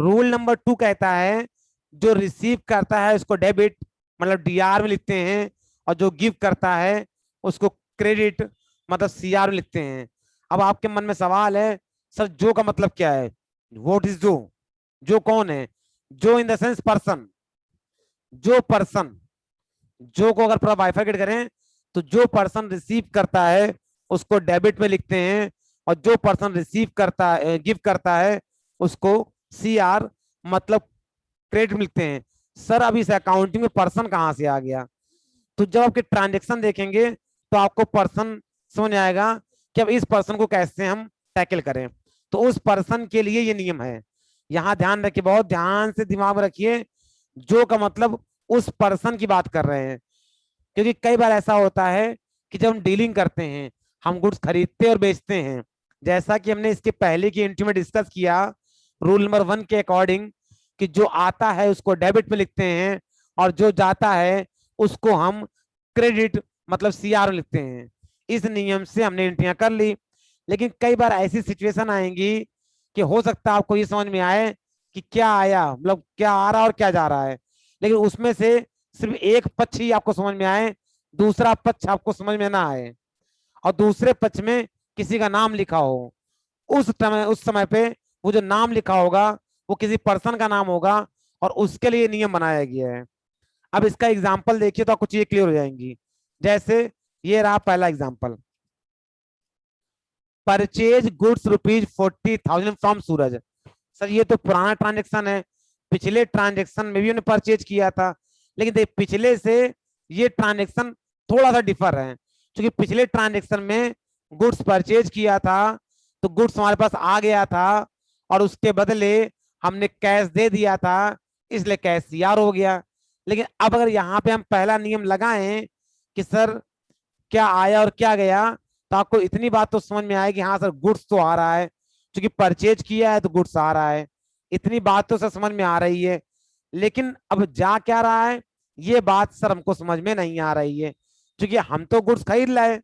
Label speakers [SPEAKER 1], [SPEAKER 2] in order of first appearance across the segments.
[SPEAKER 1] Rule number 2 कहता है जो रिसीव करता है उसको डेबिट मतलब डीआर में लिखते हैं, और जो गिव करता है उसको क्रेडिट मतलब सीआर में लिखते हैं। अब आपके मन में सवाल है, सर जो का मतलब क्या है? व्हाट इज जो? जो कौन है? जो इन द सेंस पर्सन। जो पर्सन, जो को अगर पूरा बाइफरकेट करें तो जो पर्सन रिसीव करता है उसको डेबिट में लिखते हैं, और जो पर्सन रिसीव करता है गिव करता है उसको सी आर मतलब क्रेडिट में लिखते हैं। सर अब इस अकाउंटिंग में पर्सन कहां से आ गया? तो जब आपके ट्रांजेक्शन देखेंगे तो आपको पर्सन समझ आएगा कि अब इस पर्सन को कैसे हम टैकल करें। तो उस पर्सन के लिए ये नियम है। यहां ध्यान रखिए, बहुत ध्यान से दिमाग में रखिए, जो का मतलब उस पर्सन की बात कर रहे हैं। क्योंकि कई बार ऐसा होता है कि जब हम डीलिंग करते हैं, हम गुड्स खरीदते और बेचते हैं, जैसा कि हमने इसके पहले की एंट्री में डिस्कस किया रूल नंबर 1 के अकॉर्डिंग, कि जो आता है उसको डेबिट में लिखते हैं और जो जाता है उसको हम क्रेडिट मतलब सीआर में लिखते हैं। इस नियम से हमने एंट्रियां कर ली। लेकिन कई बार ऐसी सिचुएशन आएंगी कि हो सकता है आपको ये समझ में आए कि क्या आया मतलब क्या आ रहा है और क्या जा रहा है, लेकिन उसमें से सिर्फ एक पक्ष ही आपको समझ में आए, दूसरा पक्ष आपको समझ में ना आए, और दूसरे पक्ष में किसी का नाम लिखा हो। उस समय पे वो जो नाम लिखा होगा वो किसी पर्सन का नाम होगा, और उसके लिए नियम बनाया गया है। अब इसका एग्जाम्पल देखिए तो आपको चीजें क्लियर हो जाएंगी। जैसे ये रहा पहला example, purchase goods ₹40,000 from Suraj. Sir ये तो पुराना ट्रांजेक्शन है, पिछले ट्रांजेक्शन में भी उन्हें परचेज किया था, लेकिन देख पिछले से ये ट्रांजेक्शन थोड़ा सा डिफर है। क्योंकि पिछले ट्रांजेक्शन में गुड्स परचेज किया था तो गुड्स हमारे पास आ गया था, और उसके बदले हमने कैश दे दिया था, इसलिए कैश सीआर हो गया। लेकिन अब अगर यहाँ पे हम पहला नियम लगाएं कि सर क्या आया और क्या गया, तो आपको इतनी बात तो समझ में आएगी, हाँ सर गुड्स तो आ रहा है, क्योंकि परचेज किया है तो गुड्स आ रहा है। इतनी बात तो सर समझ में आ रही है। लेकिन अब जा क्या रहा है, ये बात सर हमको समझ में नहीं आ रही है, क्योंकि हम तो गुड्स खरीद लाए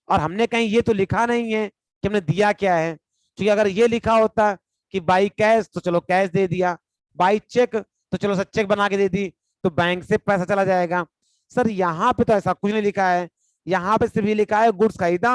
[SPEAKER 1] और हमने कहीं ये तो लिखा नहीं है कि हमने दिया क्या है। क्योंकि अगर ये लिखा होता कि बाई कैश तो चलो कैश दे दिया, बाई चेक तो चलो सर चेक बना के दे दी, तो बैंक से पैसा चला जाएगा। सर यहाँ पे तो ऐसा कुछ नहीं लिखा है, यहाँ पे सिर्फ ये लिखा है गुड्स खरीदा।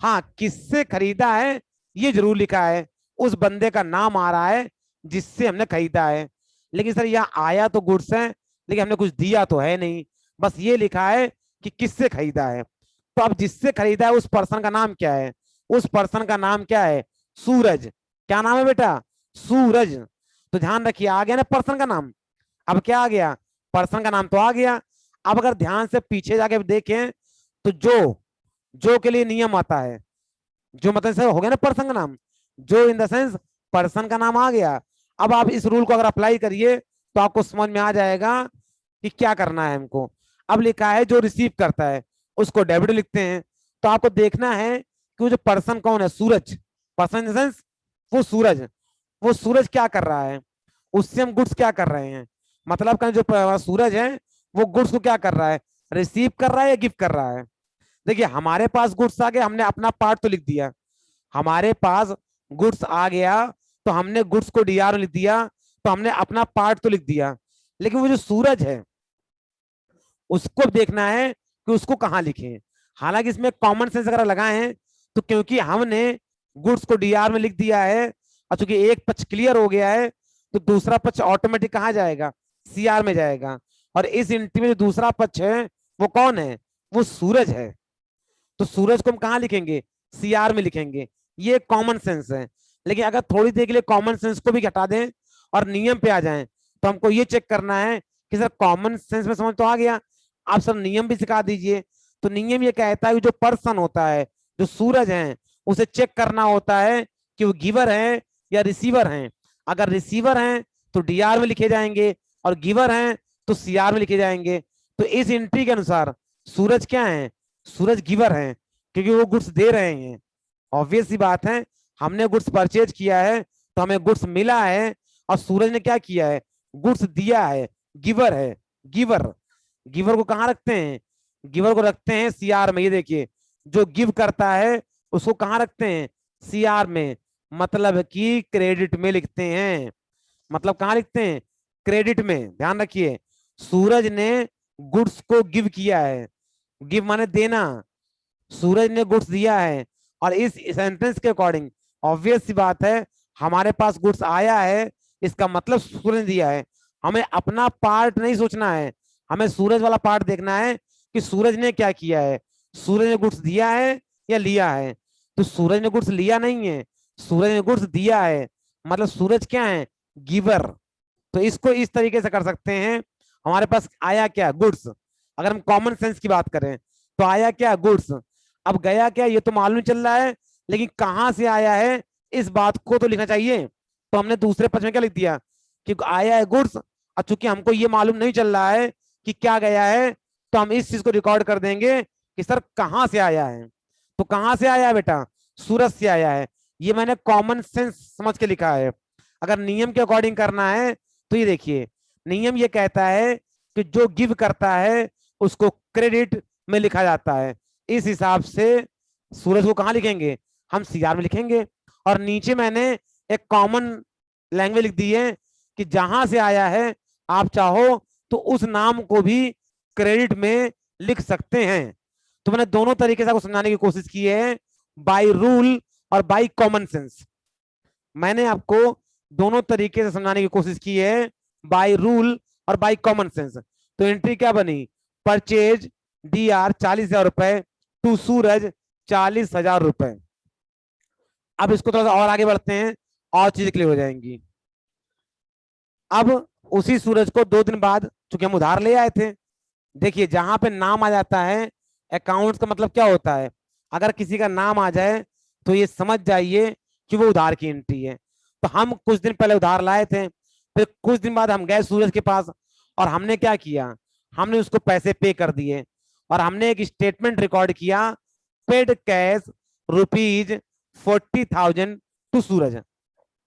[SPEAKER 1] हाँ किससे खरीदा है ये जरूर लिखा है, उस बंदे का नाम आ रहा है जिससे हमने खरीदा है। लेकिन सर यहाँ आया तो गुड्स है, लेकिन हमने कुछ दिया तो है नहीं, बस ये लिखा है कि किससे खरीदा है। तो अब जिससे खरीदा है उस पर्सन का नाम क्या है? उस पर्सन का नाम क्या है? सूरज। क्या नाम है बेटा? सूरज। तो ध्यान रखिए आ गया ना पर्सन का नाम। अब क्या आ गया? पर्सन का नाम तो आ गया। अब अगर ध्यान से पीछे जाके देखें तो जो के लिए नियम आता है, जो मतलब से हो गया ना पर्सन का नाम, जो इन द सेंस पर्सन का नाम आ गया। अब आप इस रूल को अगर अप्लाई करिए तो आपको समझ में आ जाएगा कि क्या करना है हमको। अब लिखा है जो रिसीव करता है उसको डेबिट लिखते हैं। तो आपको देखना है कि वो जो पर्सन कौन है, सूरज। पर्सन इन द सेंस वो सूरज। वो सूरज क्या कर रहा है, उससे हम गुड्स क्या कर रहे हैं। मतलब का जो सूरज है वो गुड्स को क्या कर रहा है, रिसीव कर रहा है या गिफ्ट कर रहा है। देखिए हमारे पास गुड्स आ गए, हमने अपना पार्ट तो लिख दिया, हमारे पास गुड्स आ गया तो हमने गुड्स को डीआर में लिख दिया, तो हमने अपना पार्ट तो लिख दिया। लेकिन वो जो सूरज है उसको देखना है कि उसको कहां लिखें। हालांकि इसमें कॉमन सेंस अगर लगाए हैं तो क्योंकि हमने गुड्स को डीआर में लिख दिया है और चूंकि एक पक्ष क्लियर हो गया है तो दूसरा पक्ष ऑटोमेटिक कहां जाएगा, सीआर में जाएगा। और इस इंट्री में जो दूसरा पक्ष है वो कौन है, वो सूरज है। तो सूरज को हम कहां लिखेंगे, सीआर में लिखेंगे। ये कॉमन सेंस है। लेकिन अगर थोड़ी देर के लिए कॉमन सेंस को भी हटा दें और नियम पे आ जाएं तो हमको ये चेक करना है कि सर कॉमन सेंस में समझ तो आ गया, आप सर नियम भी सिखा दीजिए। तो नियम ये कहता है कि जो पर्सन होता है, जो सूरज है, उसे चेक करना होता है कि वो गिवर है या रिसीवर है। अगर रिसीवर हैं तो डीआर में लिखे जाएंगे और गिवर हैं तो सीआर में लिखे जाएंगे। तो इस एंट्री के अनुसार सूरज क्या है, सूरज गिवर हैं, क्योंकि वो गुड्स दे रहे हैं। ऑब्वियस सी बात है, हमने गुड्स परचेज किया है तो हमें गुड्स मिला है, और सूरज ने क्या किया है, गुड्स दिया है, गिवर है। गिवर, गिवर को कहाँ रखते हैं, गिवर को रखते हैं सीआर में। ये देखिए जो गिव करता है उसको कहाँ रखते हैं, सीआर में, मतलब कि क्रेडिट में लिखते हैं। मतलब कहाँ लिखते हैं, क्रेडिट में। ध्यान रखिए, सूरज ने गुड्स को गिव किया है, गिव माने देना, सूरज ने गुड्स दिया है। और इस सेंटेंस के अकॉर्डिंग ऑब्वियस सी बात है, हमारे पास गुड्स आया है, इसका मतलब सूरज ने दिया है। हमें अपना पार्ट नहीं सोचना है, हमें सूरज वाला पार्ट देखना है कि सूरज ने क्या किया है, सूरज ने गुड्स दिया है या लिया है। तो सूरज ने गुड्स लिया नहीं है, सूरज ने गुड्स दिया है, मतलब सूरज क्या है, गिवर। तो इसको इस तरीके से कर सकते हैं, हमारे पास आया क्या, गुड्स। अगर हम कॉमन सेंस की बात करें तो आया क्या, गुड्स। अब गया क्या ये तो मालूम चल रहा है, लेकिन कहां से आया है इस बात को तो लिखना चाहिए। तो हमने दूसरे पक्ष में क्या लिख दिया कि आया है गुड्स, और चूंकि हमको ये मालूम नहीं चल रहा है कि क्या गया है, तो हम इस चीज को रिकॉर्ड कर देंगे कि सर कहां से आया है। तो कहां से आया है बेटा, सूरज से आया है। ये मैंने कॉमन सेंस समझ के लिखा है। अगर नियम के अकॉर्डिंग करना है तो ये देखिए, नियम ये कहता है कि जो गिव करता है उसको क्रेडिट में लिखा जाता है। इस हिसाब से सूरज को कहां लिखेंगे, हम सीआर में लिखेंगे। और नीचे मैंने एक कॉमन लैंग्वेज लिख दी है कि जहां से आया है आप चाहो तो उस नाम को भी क्रेडिट में लिख सकते हैं। तो मैंने दोनों तरीके से आपको समझाने की कोशिश की है, बाय रूल और बाय कॉमन सेंस। मैंने आपको दोनों तरीके से समझाने की कोशिश की है, बाय रूल और बाय कॉमन सेंस। तो एंट्री क्या बनी, परचेज DR 40,000 रुपए टू सूरज 40,000 रुपए। अब इसको थोड़ा सा और आगे बढ़ते हैं और चीजें क्लियर हो जाएंगी। अब उसी सूरज को 2 दिन बाद, चूंकि हम उधार ले आए थे, देखिए जहां पे नाम आ जाता है, अकाउंट्स का मतलब क्या होता है, अगर किसी का नाम आ जाए तो ये समझ जाइए कि वो उधार की एंट्री है। तो हम कुछ दिन पहले उधार लाए थे, फिर कुछ दिन बाद हम गए सूरज के पास और हमने क्या किया, हमने उसको पैसे पे कर दिए और हमने एक स्टेटमेंट रिकॉर्ड किया, पेड कैश ₹40,000 टू सूरज।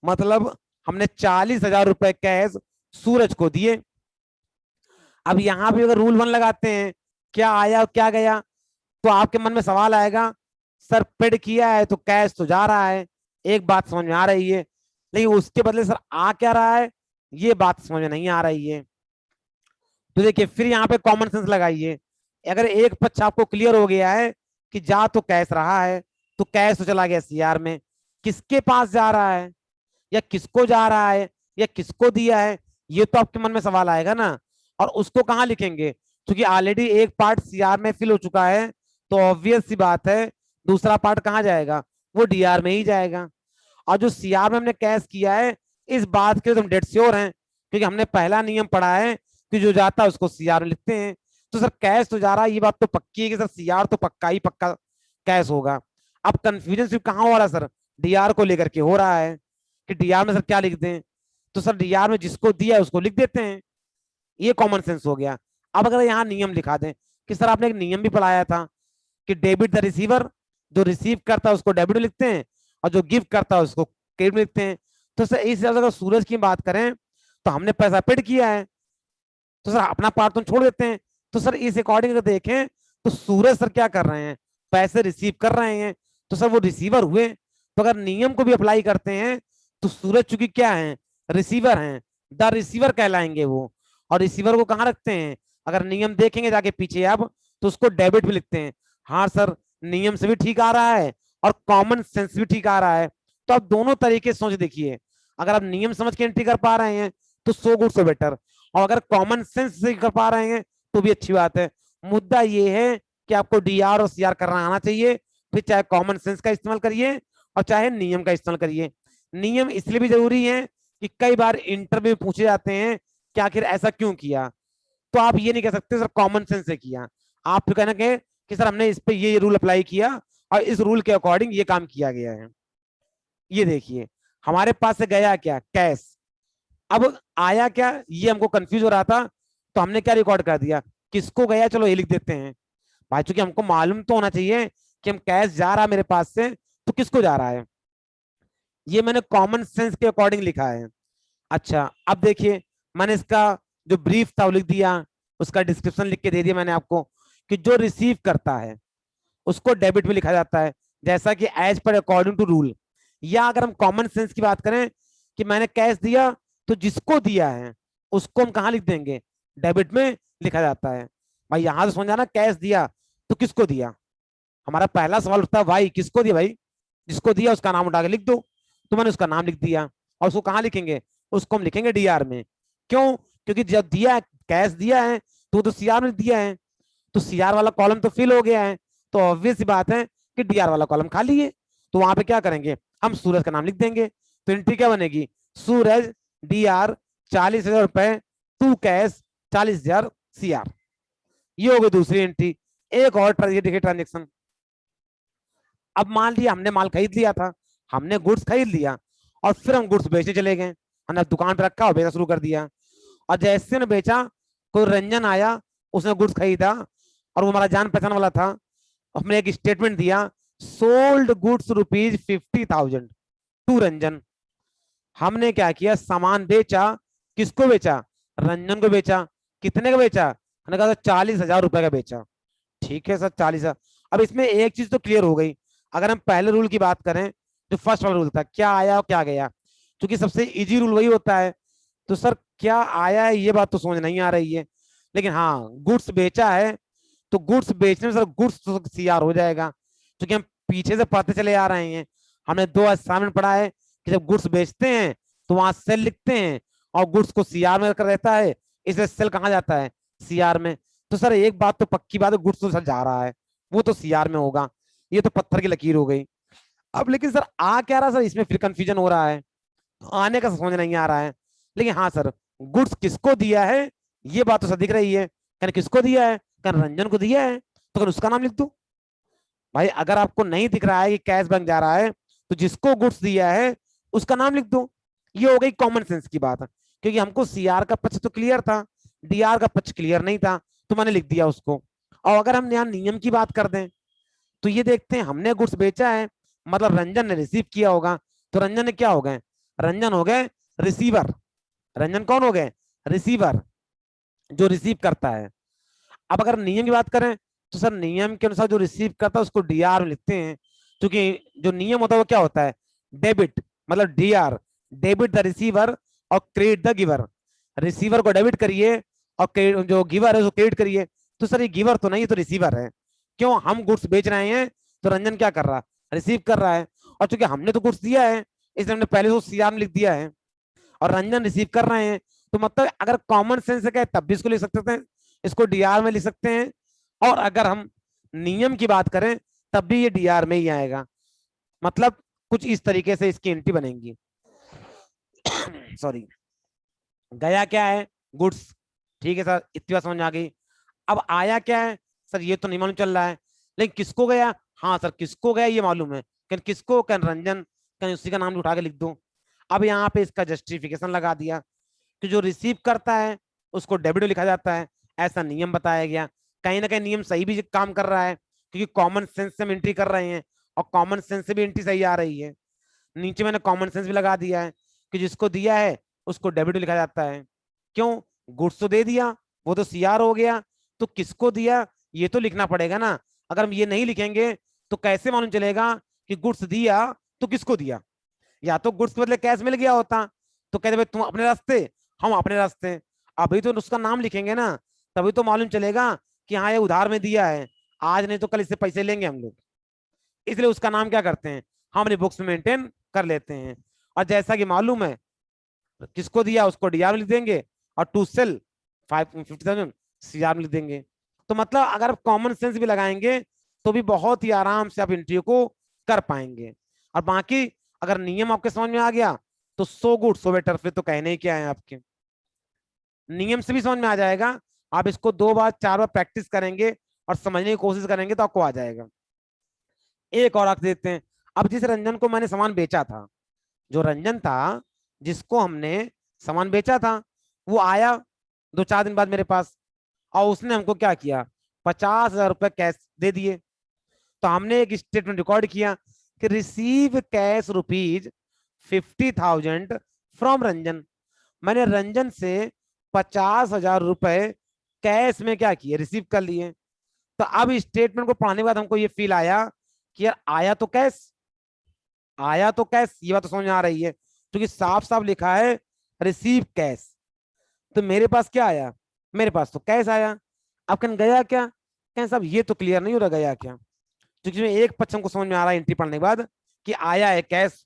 [SPEAKER 1] मतलब हमने 40,000 रुपए कैश सूरज को दिए। अब यहां भी अगर रूल 1 लगाते हैं, क्या आया और क्या गया, तो आपके मन में सवाल आएगा, सर पेड किया है तो कैश तो जा रहा है, एक बात समझ में आ रही है, लेकिन उसके बदले सर आ क्या रहा है, ये बात समझ में नहीं आ रही है। तो देखिए फिर यहाँ पे कॉमन सेंस लगाइए। अगर एक पक्ष आपको क्लियर हो गया है कि जा तो कैश रहा है, तो कैश तो चला गया सीआर में, किसके पास जा रहा है या किसको जा रहा है या किसको दिया है, ये तो आपके मन में सवाल आएगा ना। और उसको कहाँ लिखेंगे, क्योंकि ऑलरेडी एक पार्ट सीआर में फिल हो चुका है, तो ऑब्वियस सी बात है दूसरा पार्ट कहाँ जाएगा, वो डीआर में ही जाएगा। और जो सीआर में हमने कैश किया है, इस बात के तुम डेट श्योर हैं, क्योंकि हमने पहला नियम पढ़ा है कि जो जाता है उसको सीआर में लिखते हैं। तो सर कैश तो जा रहा है, ये बात तो पक्की है कि सर सीआर तो पक्का ही पक्का कैश होगा। अब कंफ्यूजन सिर्फ कहाँ हो रहा है सर, डीआर को लेकर के हो रहा है कि डीआर में सर क्या लिख दें। तो सर डीआर में जिसको दिया है उसको लिख देते हैं, ये कॉमन सेंस हो गया। अब अगर यहाँ नियम लिखा दें कि सर आपने एक नियम भी पढ़ाया था कि डेबिट द रिसीवर, जो रिसीव करता है उसको डेबिट में लिखते हैं और जो गिव करता है उसको क्रेडिट में लिखते हैं। तो सर इस हिसाब से अगर सूरज की बात करें तो हमने पैसा पेड किया है, तो सर अपना पार्ट तो छोड़ देते हैं। तो सर इस अकॉर्डिंग अगर देखें तो सूरज सर क्या कर रहे हैं, पैसे रिसीव कर रहे हैं, तो सर वो रिसीवर हुए। तो अगर नियम को भी अप्लाई करते हैं तो सूरज चूंकि क्या है, रिसीवर हैं, द रिसीवर कहलाएंगे वो। और रिसीवर को कहाँ रखते हैं, अगर नियम देखेंगे जाके पीछे अब, तो उसको डेबिट भी लिखते हैं। हाँ सर नियम से भी ठीक आ रहा है और कॉमन सेंस भी ठीक आ रहा है। तो आप दोनों तरीके सोच देखिए, अगर आप नियम समझ के एंट्री कर पा रहे हैं तो सो गुड सो बेटर, और अगर कॉमन सेंस से कर पा रहे हैं तो भी अच्छी बात है। मुद्दा ये है कि आपको डीआर और सीआर करना आना चाहिए, फिर चाहे कॉमन सेंस का इस्तेमाल करिए और चाहे नियम का इस्तेमाल करिए। नियम इसलिए भी जरूरी है कि कई बार इंटरव्यू पूछे जाते हैं कि आखिर ऐसा क्यों किया, तो आप ये नहीं कह सकते सर कॉमन सेंस से किया, आप फिर कहना कि सर हमने इस पे ये रूल अप्लाई किया और इस रूल के अकॉर्डिंग ये काम किया गया है। ये देखिए हमारे पास से गया क्या, कैश। अब आया क्या, ये हमको कंफ्यूज हो रहा था, तो हमने क्या रिकॉर्ड कर दिया, किसको गया, चलो ये लिख देते हैं भाई, चूंकि हमको मालूम तो होना चाहिए कि हम कैश जा रहा है मेरे पास से तो किसको जा रहा है, ये मैंने कॉमन सेंस के अकॉर्डिंग लिखा है। अच्छा अब देखिए मैंने इसका जो ब्रीफ था वो लिख दिया, उसका डिस्क्रिप्शन लिख के दे दिया मैंने आपको कि जो रिसीव करता है उसको डेबिट में लिखा जाता है, जैसा कि as per according to rule. या अगर हम कॉमन सेंस की बात करें कि मैंने कैश दिया तो जिसको दिया है उसको हम कहाँ लिख देंगे, डेबिट में लिखा जाता है। भाई यहां से समझ आना, कैश दिया तो किसको दिया, हमारा पहला सवाल उठता है भाई किसको दिया, भाई जिसको दिया उसका नाम उठा के लिख दो। तो मैंने उसका नाम लिख दिया, और उसको कहाँ लिखेंगे, उसको हम लिखेंगे डीआर में। क्यों, क्योंकि जब दिया कैश दिया है तो सीआर में दिया है, तो सीआर वाला कॉलम तो फिल हो गया है, तो ऑब्वियस सी बात है कि डीआर वाला कॉलम खाली है। तो वहां पे क्या करेंगे, हम सूरज का नाम लिख देंगे। तो एंट्री क्या बनेगी, सूरज डीआर 40,000 रुपए टू कैश 40,000 सीआर। ये हो गई दूसरी एंट्री। एक और देखिए ट्रांजेक्शन, अब मान लिया हमने माल खरीद लिया था, हमने गुड्स खरीद लिया और फिर हम गुड्स बेचने चले गए, हमने दुकान पे रखा और बेचना शुरू कर दिया। और जैसे ने बेचा, कोई रंजन आया, उसने गुड्स खरीदा और वो हमारा जान पहचान वाला था, हमने एक स्टेटमेंट दिया, सोल्ड गुड्स ₹50,000 टू रंजन। हमने क्या किया, सामान बेचा, किसको बेचा, रंजन को बेचा। कितने का बेचा, हमने कहा 40,000 रुपए का बेचा। ठीक है सर 40,000। अब इसमें एक चीज तो क्लियर हो गई, अगर हम पहले रूल की बात करें, जो फर्स्ट वाला रूल था, क्या आया और क्या गया, क्योंकि सबसे इजी रूल वही होता है। तो सर क्या आया है ये बात तो समझ नहीं आ रही है, लेकिन हाँ गुड्स बेचा है, तो गुड्स बेचने में सर गुड्स तो सीआर हो जाएगा, क्योंकि हम पीछे से पढ़ते चले आ रहे हैं। हमने 2 असाइनमेंट पढ़ा है कि जब गुड्स बेचते हैं तो वहां सेल लिखते हैं और गुड्स को सीआर में कर रहता है, इसलिए सेल कहाँ जाता है, सीआर में। तो सर एक बात तो पक्की बात है, गुड्स तो सर जा रहा है, वो तो सीआर में होगा, ये तो पत्थर की लकीर हो गई। अब लेकिन सर आ क्या रहा सर, इसमें फिर कंफ्यूजन हो रहा है, आने का समझ नहीं आ रहा है। लेकिन हाँ सर, गुड्स किसको दिया है ये बात तो सर दिख रही है, कहने किसको दिया है, कहने रंजन को दिया है, तो कहने उसका नाम लिख दो। भाई अगर आपको नहीं दिख रहा है कि कैश बन जा रहा है, तो जिसको गुड्स दिया है उसका नाम लिख दो। ये हो गई कॉमन सेंस की बात, क्योंकि हमको सीआर का पक्ष तो क्लियर था, डीआर का पक्ष क्लियर नहीं था, तो मैंने लिख दिया उसको। और अगर हम यहाँ नियम की बात कर दें, तो ये देखते हैं हमने गुड्स बेचा है, मतलब रंजन ने रिसीव किया होगा, तो रंजन ने क्या हो गए, रंजन हो गए रिसीवर। रंजन कौन हो गए, रिसीवर, जो रिसीव करता है। अब अगर नियम की बात करें, तो सर नियम के अनुसार जो रिसीव करता है उसको डीआर में लिखते हैं, क्योंकि जो नियम होता है वो क्या होता है, डेबिट, मतलब डीआर, डेबिट द रिसीवर और क्रेडिट द गिवर। रिसीवर को डेबिट करिए और जो गिवर है उसको क्रेडिट करिए। तो सर ये गिवर तो नहीं, ये तो रिसीवर है। क्यों, हम गुड्स बेच रहे हैं तो रंजन क्या कर रहा है, रिसीव कर रहा है, और चूंकि हमने तो गुड्स दिया है इसलिए हमने पहले से सीआर में लिख दिया है, और रंजन रिसीव कर रहे हैं। तो मतलब अगर कॉमन सेंस है तब भी इसको लिख सकते हैं, इसको डीआर में लिख सकते हैं, और अगर हम नियम की बात करें तब भी ये डीआर में ही आएगा। मतलब कुछ इस तरीके से इसकी एंट्री बनेगी। सॉरी, गया क्या है, गुड्स। ठीक है सर, इतनी बात समझ आ गई। अब आया क्या है सर, ये तो नहीं मालूम चल रहा है, लेकिन किसको गया, हाँ सर किसको गया ये मालूम है, कहीं किसको, कहीं रंजन, कहीं उसी का नाम उठा के लिख दो। अब यहाँ पे इसका जस्टिफिकेशन लगा दिया कि जो रिसीव करता है उसको डेबिट लिखा जाता है, ऐसा नियम बताया गया। कहीं ना कहीं नियम सही भी काम कर रहा है, क्योंकि कॉमन सेंस से हम एंट्री कर रहे हैं और कॉमन सेंस से भी एंट्री सही आ रही है। नीचे मैंने कॉमन सेंस भी लगा दिया है कि जिसको दिया है उसको डेबिट लिखा जाता है। क्यों, गुड्स तो दे दिया, वो तो सीआर हो गया, तो किसको दिया ये तो लिखना पड़ेगा ना। अगर हम ये नहीं लिखेंगे तो कैसे मालूम चलेगा कि गुड्स दिया तो किसको दिया। या तो गुड्स के बदले कैश मिल गया होता, तो कहते भाई तुम अपने रास्ते हम अपने रास्ते, अभी तो उसका नाम लिखेंगे ना, तभी तो मालूम चलेगा कि हाँ ये उधार में दिया है, आज नहीं तो कल इससे पैसे लेंगे हम लोग। इसलिए उसका नाम क्या करते हैं, हम अपनी बुक्स में मेंटेन कर लेते हैं। और जैसा कि मालूम है किसको दिया उसको डीआर में लिख देंगे, और टू सेल 50,000 सीआर में लिख देंगे। तो मतलब अगर आप कॉमन सेंस भी लगाएंगे तो भी बहुत ही आराम से आप इंटरव्यू को कर पाएंगे। और बाकी अगर नियम आपके समझ में आ गया तो सो गुड सो बेटर, फिर तो कहने ही क्या है आपके। नियम से भी समझ में आ जाएगा, आप इसको 2 बार 4 बार प्रैक्टिस करेंगे और समझने की कोशिश करेंगे तो आपको आ जाएगा। एक और रख देते हैं, अब जिस रंजन को मैंने सामान बेचा था, जो रंजन था जिसको हमने सामान बेचा था, वो आया 2-4 दिन बाद मेरे पास, और उसने हमको क्या किया, 50,000 रुपए कैश दे दिए। तो हमने एक स्टेटमेंट रिकॉर्ड किया कि रिसीव कैश ₹50,000 फ्रॉम रंजन। मैंने रंजन से 50,000 रुपए कैश में क्या किए, रिसीव कर लिए। तो अब स्टेटमेंट को पढ़ने के बाद हमको ये फील आया कि यार आया तो कैश, आया तो कैश, ये बात तो समझ में आ रही है, क्योंकि साफ साफ लिखा है रिसीव कैश। तो मेरे पास क्या आया, मेरे पास तो कैश आया। अब कहीं गया क्या, कहें साहब ये तो क्लियर नहीं हो रहा गया क्या, क्योंकि एक पक्ष हमको समझ में आ रहा है एंट्री पढ़ने के बाद कि आया है कैश,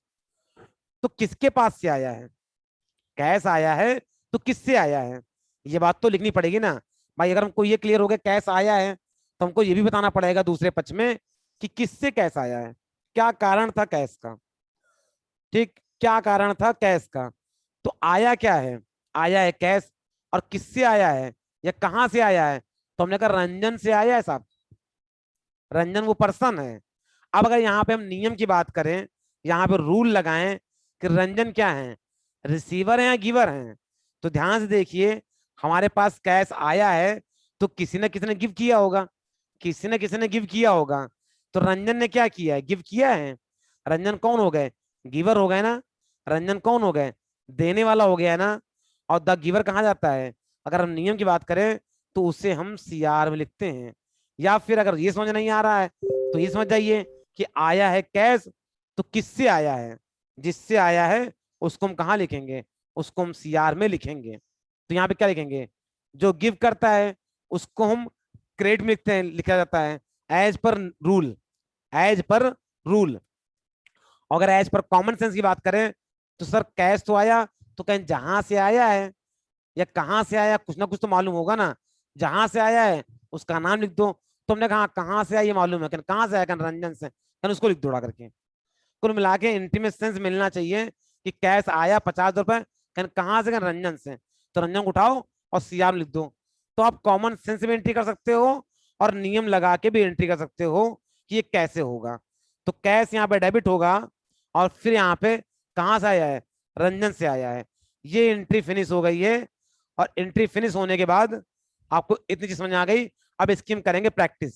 [SPEAKER 1] तो किसके पास से आया है, कैश आया है तो किससे आया है, ये बात तो लिखनी पड़ेगी ना भाई। अगर हमको ये क्लियर हो गया कैश आया है, तो हमको ये भी बताना पड़ेगा दूसरे पक्ष में कि किससे कैश आया है, क्या कारण था कैश का। ठीक, क्या कारण था कैश का। तो आया क्या है, आया है कैश, और किससे आया है या कहां से आया है, तो हमने कहा रंजन से आया है साहब, रंजन वो पर्सन है। अब अगर यहाँ पे हम नियम की बात करें, यहाँ पे रूल लगाएं कि रंजन क्या है, रिसीवर है या गिवर है, तो ध्यान से देखिए हमारे पास कैश आया है तो किसी ने किसी ने गिव किया होगा, किसी ने किसी ने गिव किया होगा। तो रंजन ने क्या किया है, गिव किया है। रंजन कौन हो गए, गिवर हो गए ना। रंजन कौन हो गए, देने वाला हो गया ना। और द गिवर कहाँ जाता है, अगर हम नियम की बात करें तो उसे हम सीआर में लिखते हैं। या फिर अगर ये समझ नहीं आ रहा है तो ये समझ जाइए कि आया है कैश तो किससे आया है, जिससे आया है उसको हम कहाँ लिखेंगे, उसको हम सीआर में लिखेंगे। तो यहाँ पे क्या लिखेंगे, जो गिव करता है उसको हम क्रेडिट में लिखते हैं, लिखा जाता है as per rule, as per rule. अगर एज पर कॉमन सेंस की बात करें तो सर कैश तो आया, तो कहीं जहां से आया है या कहां से आया, कुछ ना कुछ तो मालूम होगा ना। जहां से आया है उसका नाम लिख दो। तो हमने कहा कहां से आया ये मालूम है, कहां से आया, रंजन से, उसको लिख दो करके। कुल मिला के इंटीमेट सेंस मिलना चाहिए कि कैश आया 50 रुपए, कहां से, रंजन से। तो रंजन को उठाओ और सीआर लिख दो। तो आप कॉमन सेंस में एंट्री कर सकते हो और नियम लगा के भी एंट्री कर सकते हो कि ये कैसे होगा। तो कैश यहाँ पे डेबिट होगा और फिर यहाँ पे कहां से आया है, रंजन से आया है। ये एंट्री फिनिश हो गई है। और एंट्री फिनिश होने के बाद आपको इतनी चीज समझ आ गई। अब इसकी हम करेंगे प्रैक्टिस।